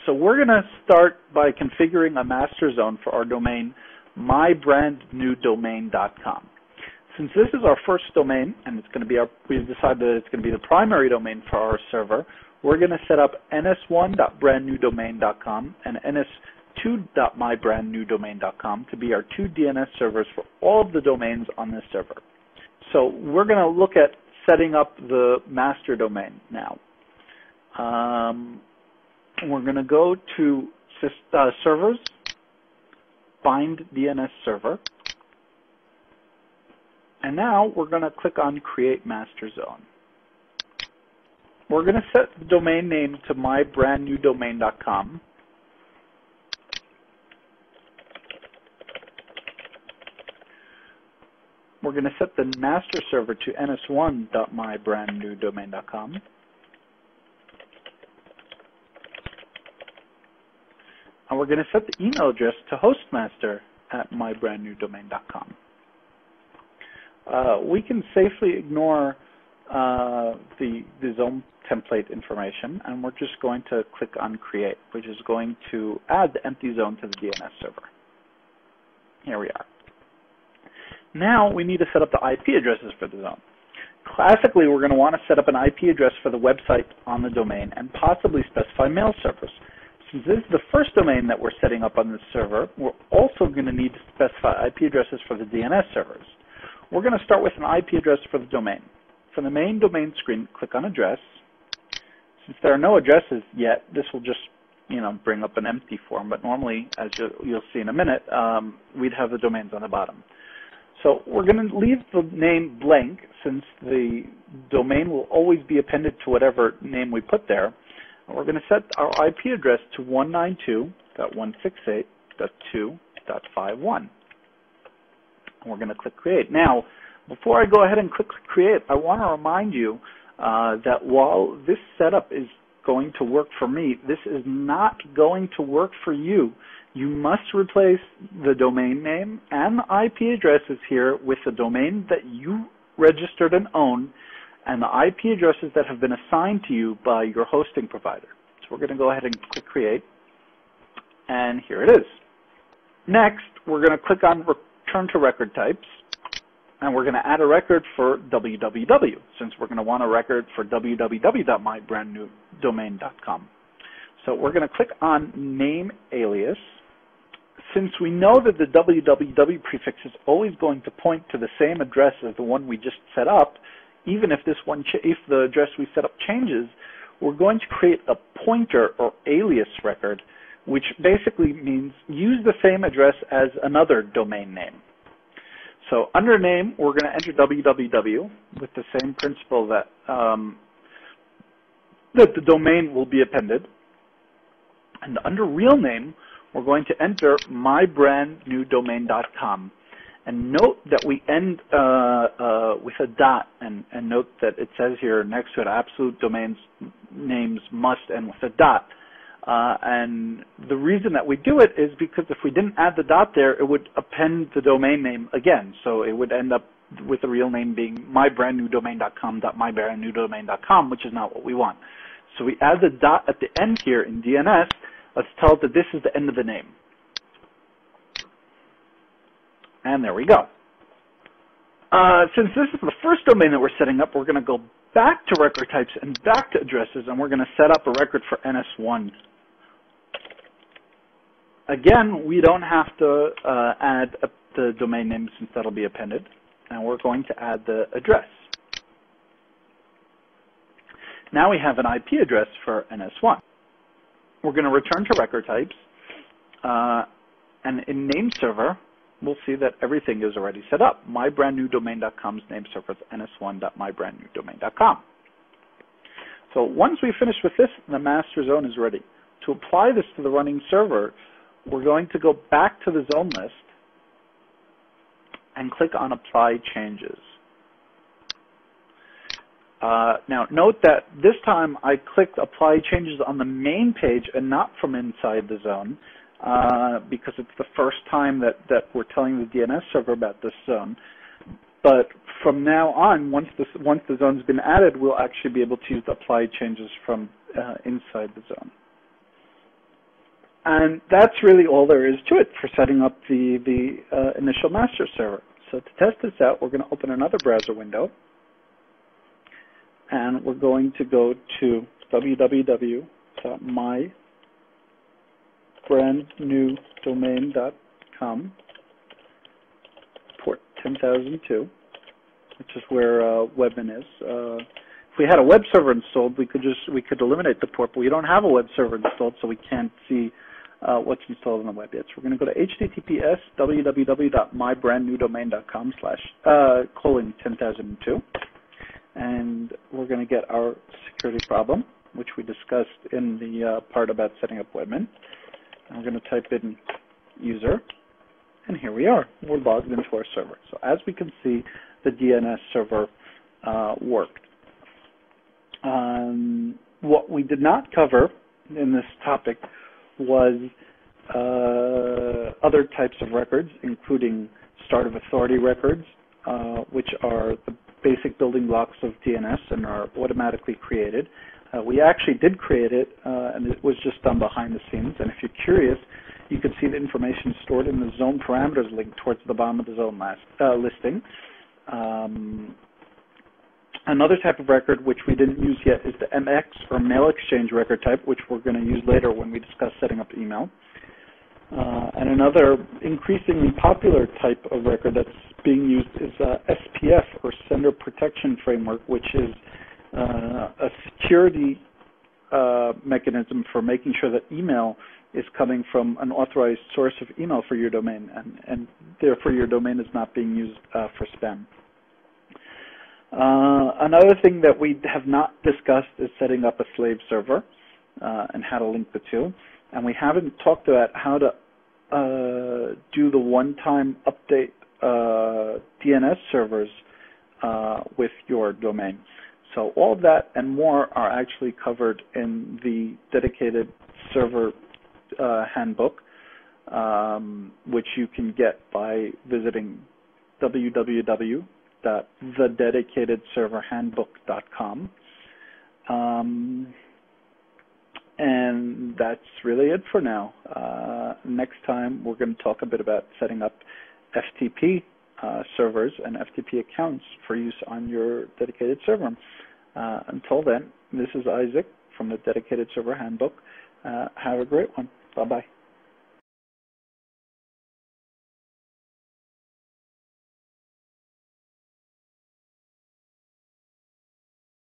So we're going to start by configuring a master zone for our domain, mybrandnewdomain.com. Since this is our first domain, and it's going to be we've decided that it's going to be the primary domain for our server, we're going to set up ns1.brandnewdomain.com and ns2.mybrandnewdomain.com to be our two DNS servers for all of the domains on this server. So we're going to look at setting up the master domain now. We're going to go to servers, find DNS server, and now we're going to click on create master zone. We're going to set the domain name to mybrandnewdomain.com. We're going to set the master server to ns1.mybrandnewdomain.com. And we're going to set the email address to hostmaster@mybrandnewdomain.com. We can safely ignore the zone template information, and we're just going to click on create, which is going to add the empty zone to the DNS server. Here we are. Now we need to set up the IP addresses for the zone. Classically, we're going to want to set up an IP address for the website on the domain and possibly specify mail servers. Since this is the first domain that we're setting up on this server, we're also going to need to specify IP addresses for the DNS servers. We're going to start with an IP address for the domain. For the main domain screen, click on address. Since there are no addresses yet, this will just bring up an empty form, but normally, as you'll see in a minute, we'd have the domains on the bottom. So we're going to leave the name blank, since the domain will always be appended to whatever name we put there. And we're going to set our IP address to 192.168.2.51. And we're going to click create. Now, before I go ahead and click create, I want to remind you that while this setup is going to work for me, this is not going to work for you. You must replace the domain name and the IP addresses here with the domain that you registered and own and the IP addresses that have been assigned to you by your hosting provider. So we're going to go ahead and click create, and here it is. Next, we're going to click on return to record types, and we're going to add a record for www, since we're going to want a record for www.mybrandnewdomain.com. So we're going to click on name alias. Since we know that the www prefix is always going to point to the same address as the one we just set up, even if if the address we set up changes, we're going to create a pointer or alias record, which basically means use the same address as another domain name. So under name, we're going to enter www with the same principle that that the domain will be appended. And under real name, we're going to enter mybrandnewdomain.com. And note that we end with a dot, and note that it says here next to it, absolute domains names must end with a dot. And the reason that we do it is because if we didn't add the dot there, it would append the domain name again. So it would end up with the real name being mybrandnewdomain.com.mybrandnewdomain.com, which is not what we want. So we add the dot at the end here in DNS. Let's tell it that this is the end of the name. And there we go. Since this is the first domain that we're setting up, we're going to go back to record types and back to addresses, and we're going to set up a record for NS1. Again, we don't have to add the domain name since that'll be appended, and we're going to add the address. Now we have an IP address for NS1. We're going to return to record types, and in name server, we'll see that everything is already set up. mybrandnewdomain.com's name server is ns1.mybrandnewdomain.com. So once we finish with this, the master zone is ready. To apply this to the running server, we're going to go back to the zone list and click on Apply Changes. Now, note that this time I clicked Apply Changes on the main page and not from inside the zone, because it's the first time that we're telling the DNS server about this zone. But from now on, once the zone's been added, we'll actually be able to use the Apply Changes from inside the zone. And that's really all there is to it for setting up the initial master server. So to test this out, we're going to open another browser window, and we're going to go to www.mybrandnewdomain.com, port 10,002, which is where Webmin is. If we had a web server installed, we could eliminate the port, but we don't have a web server installed, so we can't see what's installed on the web yet. So we're going to go to https://www.mybrandnewdomain.com/:10,002, and we're going to get our security problem, which we discussed in the part about setting up Webmin. And we're going to type in user, and here we are. We're logged into our server. So as we can see, the DNS server worked. What we did not cover in this topic was other types of records, including start of authority records, which are the basic building blocks of DNS and are automatically created. We actually did create it, and it was just done behind the scenes. And if you're curious, you can see the information stored in the zone parameters link towards the bottom of the zone listing. Another type of record which we didn't use yet is the MX or mail exchange record type, which we're going to use later when we discuss setting up email. And another increasingly popular type of record that's being used is SPF, or Sender Protection Framework, which is a security mechanism for making sure that email is coming from an authorized source of email for your domain, and therefore your domain is not being used for spam. Another thing that we have not discussed is setting up a slave server and how to link the two. And we haven't talked about how to do the one-time update DNS servers with your domain. So all of that and more are actually covered in the dedicated server handbook, which you can get by visiting www.thededicatedserverhandbook.com. And that's really it for now. Next time, we're going to talk a bit about setting up FTP servers and FTP accounts for use on your dedicated server. Until then, this is Isaac from the Dedicated Server Handbook. Have a great one. Bye-bye.